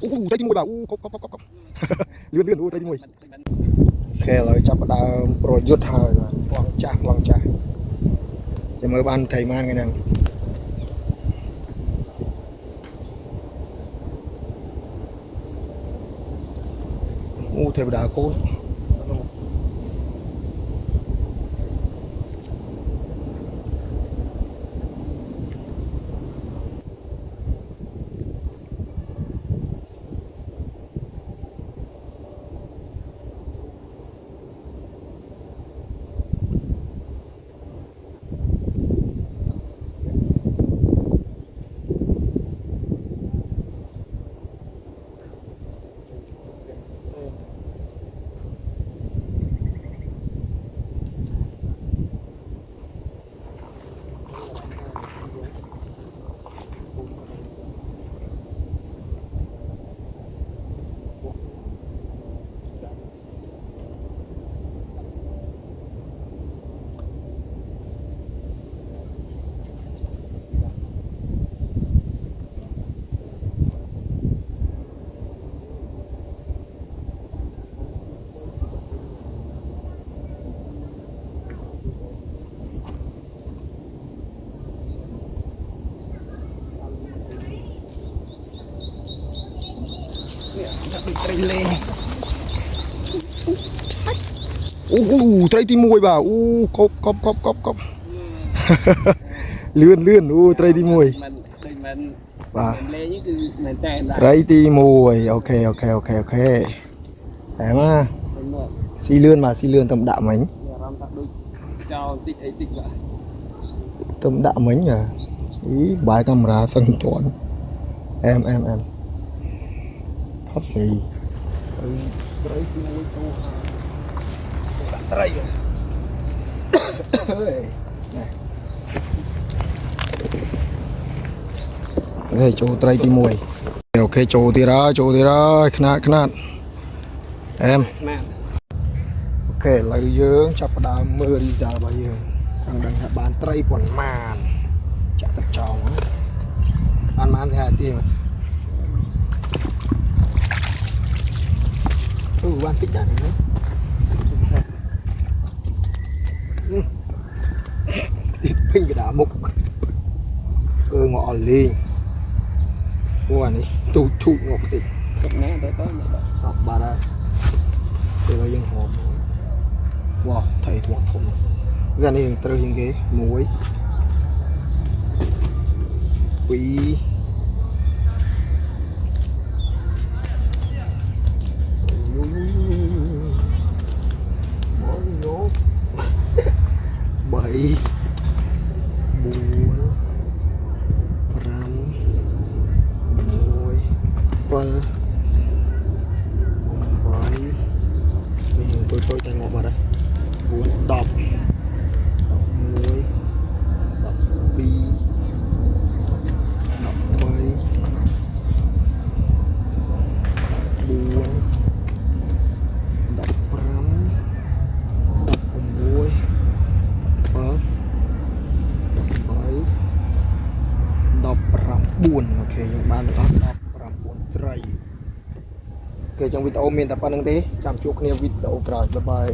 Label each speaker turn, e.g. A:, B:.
A: ត្រីទី1បាទកប់លឿនត្រីទី1ខេឥឡូវចាប់ផ្ដើមប្រយុទ្ធហើយបាទវងចាស់ចាំមើលបានត្រីបានថ្ងៃហ្នឹងទេវតាកូនត្រីលេងត្រីទី1បាទកប់លឿនត្រីទី1បាទលេងគឺមែនតើត្រីទី1អូខេតែមកស៊ីលឿនទៅដាក់មិញអារម្មណ៍ថាដូចចោលតិចអីតិចបាទទៅដាក់មិញអីបាយកាមេរ៉ាសឹងជាន់អែមថប់ស្រីត្រីទី1ទូដាក់ត្រីហេចូលត្រីទី1អូខេចូលទៀតហើយខ្នាតអែមអូខេឥឡូវយើងចាប់ផ្ដើមមើលរីសារបស់យើងចង់ដឹងថាបានត្រីប៉ុន្មានចាក់ទឹកចោលបានប៉ុន្មានស្ហែទៀតបានតិចដែរណាតិចពេញកណ្ដាលមុខងក់អស់លេងអានេះទូចងក់តិចទឹកណាទៅអត់បាត់ហើយពេលយើងហូបវ៉ាថៃធំគឺនេះត្រូវជាងគេ1 2tôi thành một mà đây 4 10 ok những bạn có 19 ត្រី ok trong video មានតែប៉ុណ្្នឹងទេចាំជួបគ្នាវីដេអូក្រោយបាយបាយ